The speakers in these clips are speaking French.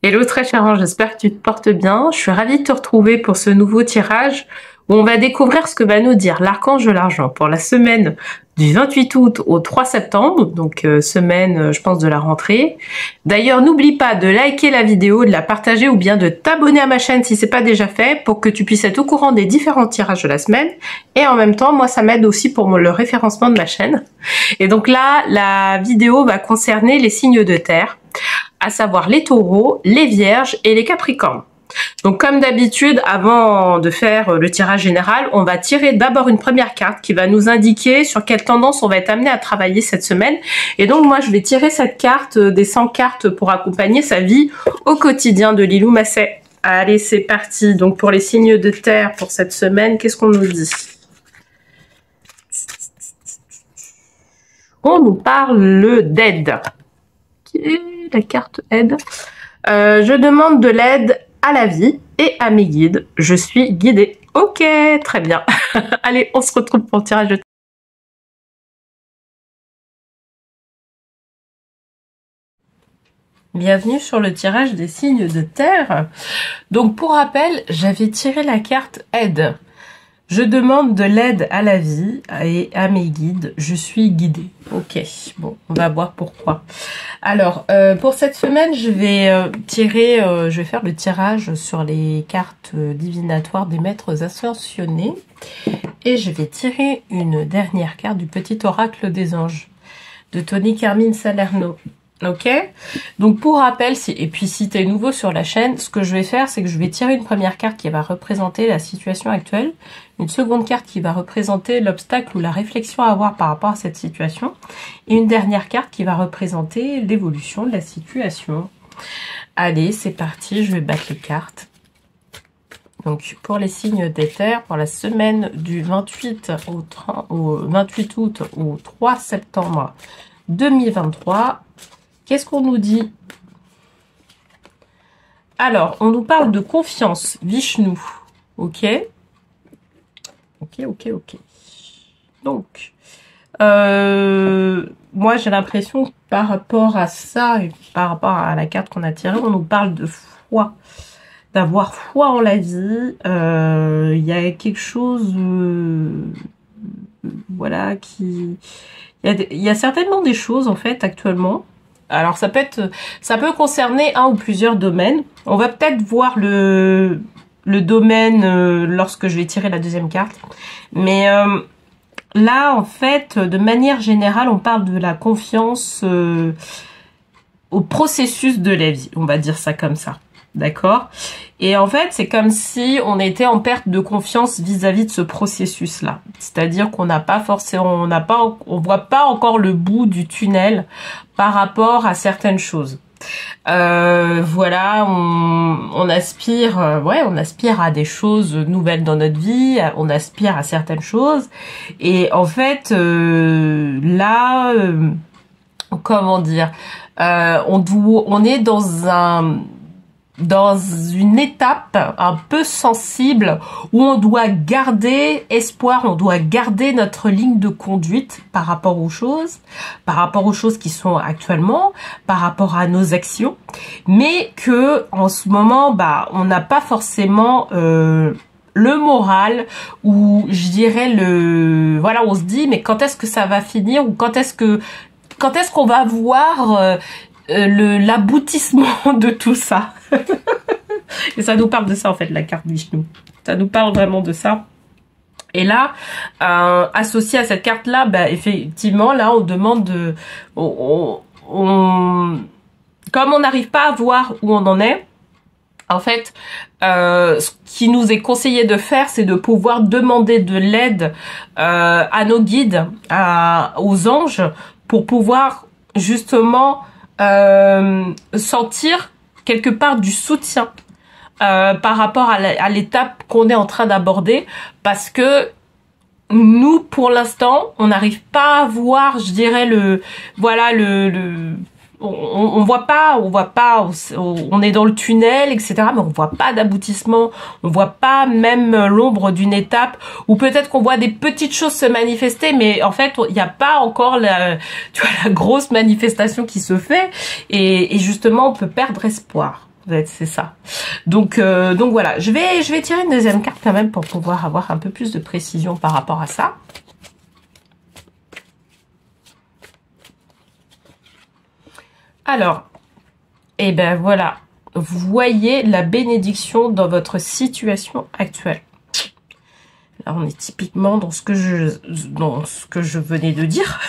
Hello très cher ange, j'espère que tu te portes bien. Je suis ravie de te retrouver pour ce nouveau tirage où on va découvrir ce que va nous dire l'archange de l'argent pour la semaine du 28 août au 3 septembre, donc semaine je pense de la rentrée. D'ailleurs n'oublie pas de liker la vidéo, de la partager ou bien de t'abonner à ma chaîne si c'est pas déjà fait pour que tu puisses être au courant des différents tirages de la semaine. Et en même temps moi ça m'aide aussi pour le référencement de ma chaîne. Et donc là la vidéo va concerner les signes de terre, à savoir les taureaux, les vierges et les capricornes. Donc comme d'habitude, avant de faire le tirage général, on va tirer d'abord une première carte qui va nous indiquer sur quelle tendance on va être amené à travailler cette semaine. Et donc moi je vais tirer cette carte des 100 cartes pour accompagner sa vie au quotidien de Lilou Masset. Allez, c'est parti. Donc pour les signes de terre pour cette semaine, qu'est-ce qu'on nous dit? On nous parle d'aide. La carte aide. Je demande de l'aide à la vie et à mes guides. Je suis guidée. Ok, très bien. Allez, on se retrouve pour le tirage de terre. Bienvenue sur le tirage des signes de terre. Donc pour rappel, j'avais tiré la carte aide. Je demande de l'aide à la vie et à mes guides. Je suis guidée. Ok, bon, on va voir pourquoi. Alors, pour cette semaine, je vais je vais faire le tirage sur les cartes divinatoires des maîtres ascensionnés. Et je vais tirer une dernière carte du petit oracle des anges de Tony Carmine Salerno. Ok, donc pour rappel, et puis si tu es nouveau sur la chaîne, ce que je vais faire, c'est que je vais tirer une première carte qui va représenter la situation actuelle, une seconde carte qui va représenter l'obstacle ou la réflexion à avoir par rapport à cette situation, et une dernière carte qui va représenter l'évolution de la situation. Allez, c'est parti, je vais battre les cartes. Donc pour les signes des terres, pour la semaine du 28 août au 3 septembre 2023, qu'est-ce qu'on nous dit? Alors, on nous parle de confiance, Vishnu. Ok. Ok. Donc, moi, j'ai l'impression que par rapport à ça, et par rapport à la carte qu'on a tirée, on nous parle de foi. D'avoir foi en la vie. Il y a quelque chose... voilà, qui... Il y a certainement des choses, en fait, actuellement. Alors, ça peut concerner un ou plusieurs domaines. On va peut-être voir le domaine lorsque je vais tirer la deuxième carte. Mais là, en fait, de manière générale, on parle de la confiance au processus de la vie. On va dire ça comme ça. D'accord? Et en fait, c'est comme si on était en perte de confiance vis-à-vis de ce processus-là. C'est-à-dire qu'on n'a pas forcément, on voit pas encore le bout du tunnel par rapport à certaines choses. Voilà, on aspire, on aspire à des choses nouvelles dans notre vie, on aspire à certaines choses. Et en fait, là, comment dire, on est dans une étape un peu sensible où on doit garder espoir, on doit garder notre ligne de conduite par rapport aux choses qui sont actuellement, par rapport à nos actions, mais que en ce moment, on n'a pas forcément le moral, ou je dirais on se dit mais quand est-ce que ça va finir, ou quand est-ce qu'on va voir l'aboutissement de tout ça. Et ça nous parle de ça en fait, la carte Vishnu. Ça nous parle vraiment de ça. Et là, associé à cette carte là, effectivement là on demande comme on n'arrive pas à voir où on en est, en fait, ce qui nous est conseillé de faire, c'est de pouvoir demander de l'aide à nos guides, aux anges, pour pouvoir justement sentir quelque part du soutien par rapport à l'étape qu'on est en train d'aborder, parce que nous, pour l'instant, on n'arrive pas à voir, je dirais, on voit pas, on est dans le tunnel, etc., mais on voit pas d'aboutissement, on voit pas même l'ombre d'une étape, ou peut-être qu'on voit des petites choses se manifester, mais en fait, il n'y a pas encore la grosse manifestation qui se fait, et justement, on peut perdre espoir. C'est ça. Donc voilà, je vais tirer une deuxième carte quand même pour pouvoir avoir un peu plus de précision par rapport à ça. Alors, et ben voilà, vous voyez la bénédiction dans votre situation actuelle. Là, on est typiquement dans ce que je venais de dire.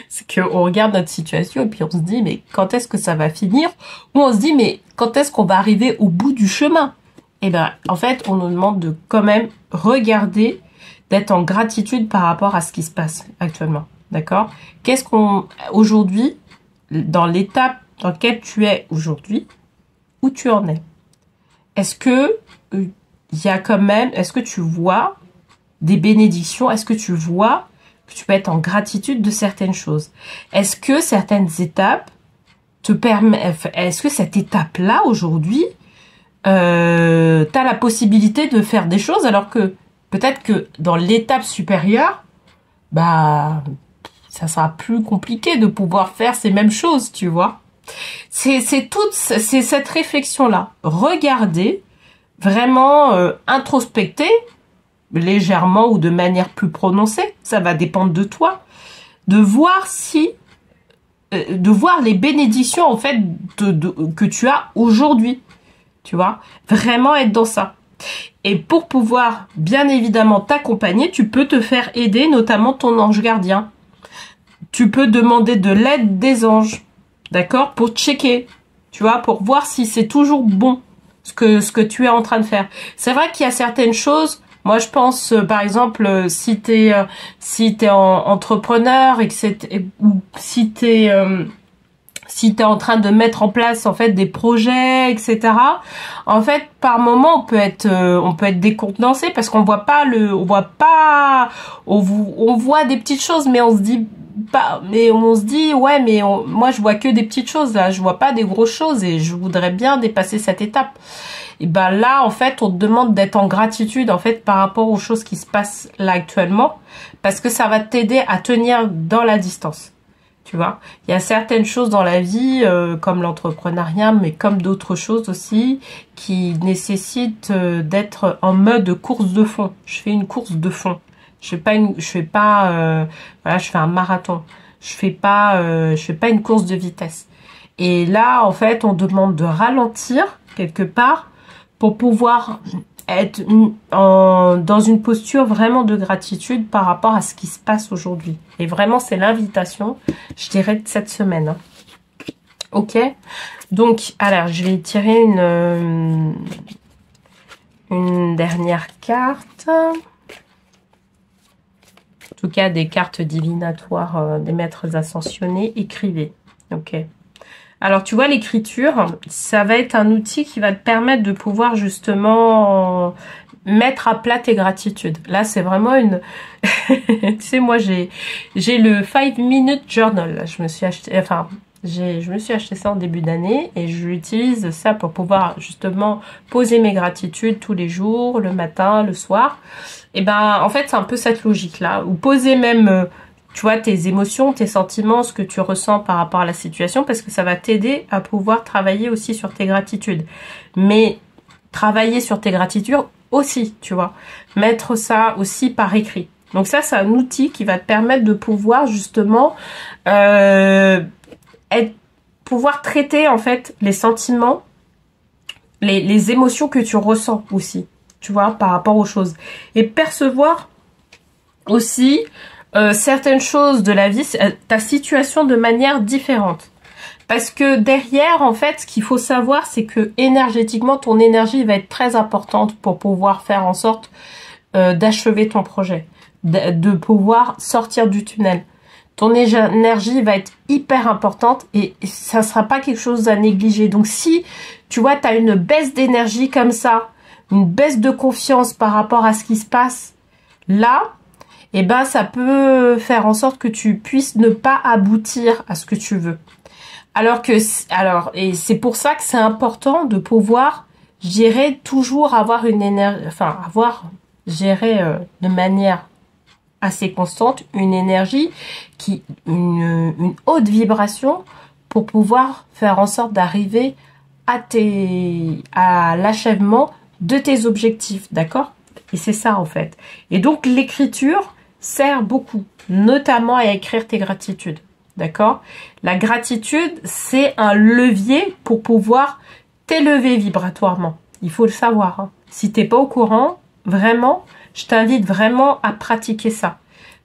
C'est qu'on regarde notre situation et puis on se dit, mais quand est-ce que ça va finir? Ou on se dit, mais quand est-ce qu'on va arriver au bout du chemin? Et ben, en fait, on nous demande de quand même regarder, d'être en gratitude par rapport à ce qui se passe actuellement. D'accord? Qu'est-ce qu'on, aujourd'hui, dans l'étape dans laquelle tu es aujourd'hui, où tu en es? Est-ce que il y a quand même, est-ce que tu vois des bénédictions? Est-ce que tu vois que tu peux être en gratitude de certaines choses? Est-ce que certaines étapes te permettent, est-ce que cette étape-là, aujourd'hui, tu as la possibilité de faire des choses alors que peut-être que dans l'étape supérieure, bah, ça sera plus compliqué de pouvoir faire ces mêmes choses, tu vois? C'est cette réflexion-là. Regardez, vraiment introspecter, légèrement ou de manière plus prononcée, ça va dépendre de toi, de voir si, de voir les bénédictions en fait que tu as aujourd'hui, tu vois, vraiment être dans ça. Et pour pouvoir bien évidemment t'accompagner, tu peux te faire aider, notamment ton ange gardien. Tu peux demander de l'aide des anges, d'accord, pour checker, tu vois, pour voir si c'est toujours bon ce que tu es en train de faire. C'est vrai qu'il y a certaines choses. Moi, je pense, par exemple, si t'es entrepreneur et que ou si t'es en train de mettre en place en fait des projets, etc. En fait, par moment, on peut être décontenancé parce qu'on voit pas on voit des petites choses, mais on se dit ouais, mais moi je vois que des petites choses là, je vois pas des grosses choses et je voudrais bien dépasser cette étape. Et ben là, en fait, on te demande d'être en gratitude en fait par rapport aux choses qui se passent là actuellement, parce que ça va t'aider à tenir dans la distance. Tu vois, il y a certaines choses dans la vie, comme l'entrepreneuriat, mais comme d'autres choses aussi, qui nécessitent d'être en mode course de fond. Je fais une course de fond. Je fais un marathon. Je fais pas une course de vitesse. Et là, en fait, on demande de ralentir quelque part pour pouvoir être dans une posture vraiment de gratitude par rapport à ce qui se passe aujourd'hui. Et vraiment, c'est l'invitation, je dirais, de cette semaine. Hein. Ok? Donc, alors, je vais tirer une dernière carte. En tout cas, des cartes divinatoires des maîtres ascensionnés. Écrivez. Ok? Alors, tu vois, l'écriture, ça va être un outil qui va te permettre de pouvoir justement mettre à plat tes gratitudes. Là, c'est vraiment une... tu sais, moi, j'ai le 5 Minute Journal. Là, je me suis acheté ça en début d'année et j'utilise ça pour pouvoir justement poser mes gratitudes tous les jours, le matin, le soir. Et ben, en fait, c'est un peu cette logique-là. Ou poser même... tu vois, tes émotions, tes sentiments, ce que tu ressens par rapport à la situation, parce que ça va t'aider à pouvoir travailler aussi sur tes gratitudes. Mais travailler sur tes gratitudes aussi, tu vois. Mettre ça aussi par écrit. Donc ça, c'est un outil qui va te permettre de pouvoir justement pouvoir traiter en fait les sentiments, les émotions que tu ressens aussi, tu vois, par rapport aux choses. Et percevoir aussi... certaines choses de la vie, ta situation de manière différente. Parce que derrière, en fait, ce qu'il faut savoir, c'est que énergétiquement, ton énergie va être très importante pour pouvoir faire en sorte d'achever ton projet, de pouvoir sortir du tunnel. Ton énergie va être hyper importante et ça ne sera pas quelque chose à négliger. Donc si, tu vois, tu as une baisse d'énergie comme ça, une baisse de confiance par rapport à ce qui se passe là, eh ben, ça peut faire en sorte que tu puisses ne pas aboutir à ce que tu veux. Et c'est pour ça que c'est important de pouvoir, je dirais, toujours avoir une énergie, de manière assez constante, une énergie une haute vibration pour pouvoir faire en sorte d'arriver à l'achèvement de tes objectifs, d'accord? Et c'est ça en fait. Et donc l'écriture sert beaucoup, notamment à écrire tes gratitudes, d'accord? La gratitude, c'est un levier pour pouvoir t'élever vibratoirement. Il faut le savoir, hein. Si t'es pas au courant, vraiment, je t'invite vraiment à pratiquer ça.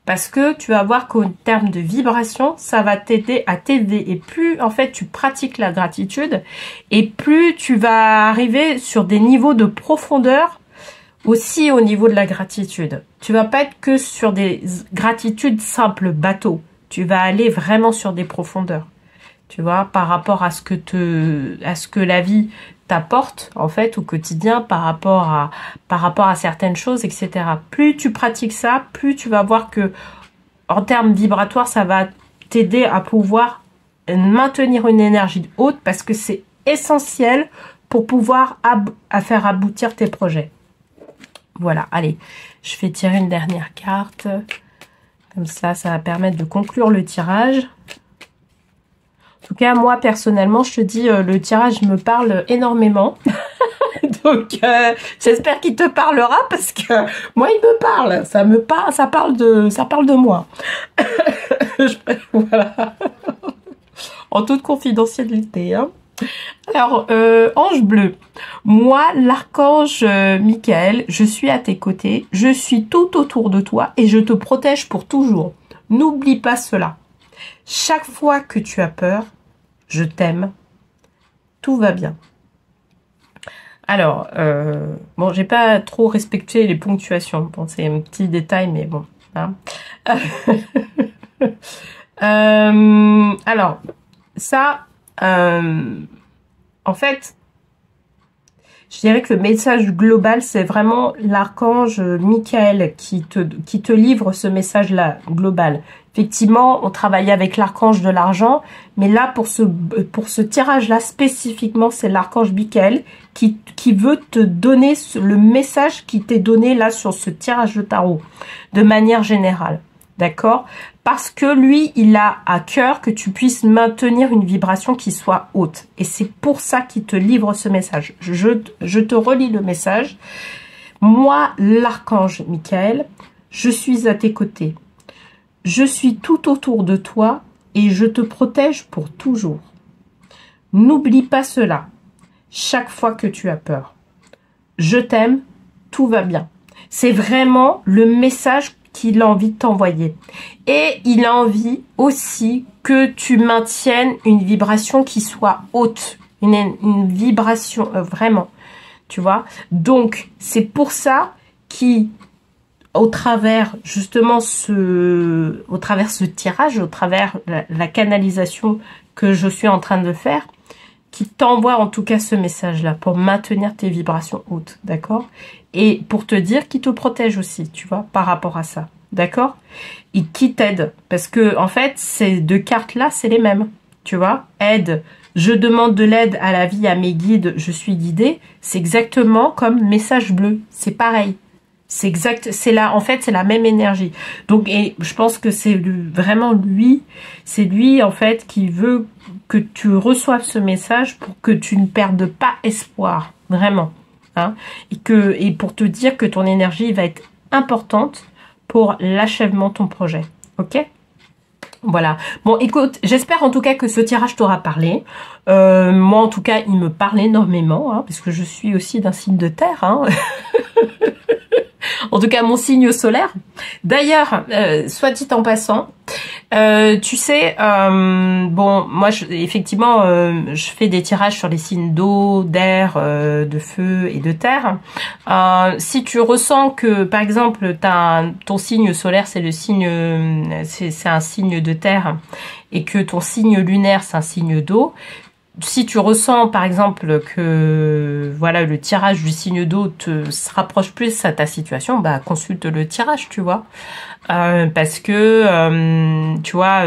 Parce que tu vas voir qu'en termes de vibration, ça va t'aider à t'aider. Et plus, en fait, tu pratiques la gratitude, et plus tu vas arriver sur des niveaux de profondeur aussi au niveau de la gratitude. Tu vas pas être que sur des gratitudes simples, bateaux. Tu vas aller vraiment sur des profondeurs. Tu vois, par rapport à ce que la vie t'apporte, en fait, au quotidien, par rapport à certaines choses, etc. Plus tu pratiques ça, plus tu vas voir que, en termes vibratoires, ça va t'aider à pouvoir maintenir une énergie haute, parce que c'est essentiel pour pouvoir faire aboutir tes projets. Voilà, allez, je vais tirer une dernière carte. Comme ça, ça va permettre de conclure le tirage. En tout cas, moi, personnellement, je te dis, le tirage me parle énormément. Donc, j'espère qu'il te parlera, parce que moi, il me parle. Ça parle de moi. Voilà. En toute confidentialité, hein. Alors, ange bleu, moi, l'archange Michael, je suis à tes côtés, je suis tout autour de toi et je te protège pour toujours. N'oublie pas cela. Chaque fois que tu as peur, je t'aime, tout va bien. Alors, bon, j'ai pas trop respecté les ponctuations. Bon, c'est un petit détail, mais bon. Hein. Alors, ça, en fait, je dirais que le message global, c'est vraiment l'archange Michael qui te livre ce message-là, global. Effectivement, on travaillait avec l'archange de l'argent, mais là, pour ce tirage-là, spécifiquement, c'est l'archange Michael qui veut te donner le message qui t'est donné là sur ce tirage de tarot, de manière générale. D'accord? Parce que lui, il a à cœur que tu puisses maintenir une vibration qui soit haute. Et c'est pour ça qu'il te livre ce message. Je te relis le message. Moi, l'archange Michael, je suis à tes côtés. Je suis tout autour de toi et je te protège pour toujours. N'oublie pas cela. Chaque fois que tu as peur. Je t'aime, tout va bien. C'est vraiment le message qu'il a envie de t'envoyer. Et il a envie aussi que tu maintiennes une vibration qui soit haute. Une vibration, vraiment. Tu vois? Donc, c'est pour ça au travers justement ce tirage, au travers la canalisation que je suis en train de faire, qui t'envoie en tout cas ce message-là pour maintenir tes vibrations hautes, d'accord? Et pour te dire qu'il te protège aussi, tu vois, par rapport à ça, d'accord? Et qui t'aide, parce que en fait, ces deux cartes-là, c'est les mêmes, tu vois? Aide, je demande de l'aide à la vie, à mes guides, je suis guidée, c'est exactement comme message bleu, c'est pareil. C'est exact, c'est là, en fait, c'est la même énergie. Donc, et je pense que c'est vraiment lui, c'est lui, en fait, qui veut que tu reçoives ce message pour que tu ne perdes pas espoir, vraiment. Hein, et pour te dire que ton énergie va être importante pour l'achèvement de ton projet. Ok? Voilà. Bon, écoute, j'espère en tout cas que ce tirage t'aura parlé. Moi, en tout cas, il me parle énormément, hein, parce que je suis aussi d'un signe de terre, hein. En tout cas, mon signe solaire. D'ailleurs, soit dit en passant, tu sais, bon, moi, effectivement, je fais des tirages sur les signes d'eau, d'air, de feu et de terre. Si tu ressens que, par exemple, ton signe solaire, c'est un signe de terre, et que ton signe lunaire, c'est un signe d'eau, si tu ressens, par exemple, que voilà le tirage du signe d'eau se rapproche plus à ta situation, bah consulte le tirage, tu vois, parce que tu vois,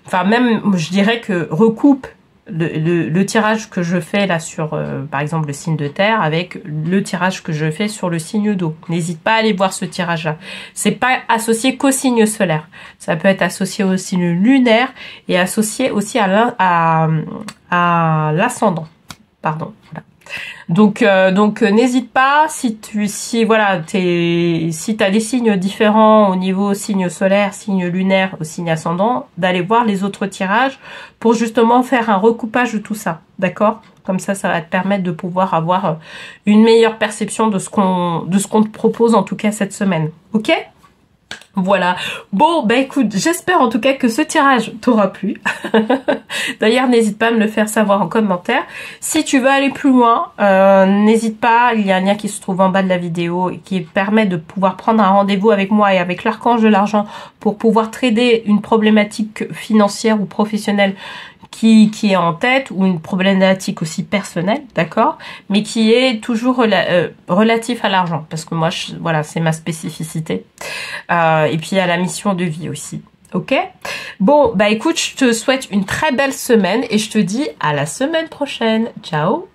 enfin même, je dirais que recoupe le tirage que je fais là sur, par exemple, le signe de terre avec le tirage que je fais sur le signe d'eau. N'hésite pas à aller voir ce tirage-là. C'est pas associé qu'au signe solaire. Ça peut être associé au signe lunaire et associé aussi à l'ascendant. Pardon. Voilà. Donc n'hésite pas si t'as des signes différents au niveau signe solaire, signe lunaire ou signe ascendant, d'aller voir les autres tirages pour justement faire un recoupage de tout ça, d'accord? Comme ça va te permettre de pouvoir avoir une meilleure perception de ce qu'on te propose en tout cas cette semaine, ok? Voilà. Bon, bah écoute, j'espère en tout cas que ce tirage t'aura plu. D'ailleurs, n'hésite pas à me le faire savoir en commentaire. Si tu veux aller plus loin, n'hésite pas, il y a un lien qui se trouve en bas de la vidéo et qui permet de pouvoir prendre un rendez-vous avec moi et avec l'archange de l'argent pour pouvoir trader une problématique financière ou professionnelle qui est en tête, ou une problématique aussi personnelle, d'accord, mais qui est toujours relatif à l'argent, parce que moi, voilà, c'est ma spécificité, et puis à la mission de vie aussi, ok? Bon, bah écoute, je te souhaite une très belle semaine, et je te dis à la semaine prochaine, ciao!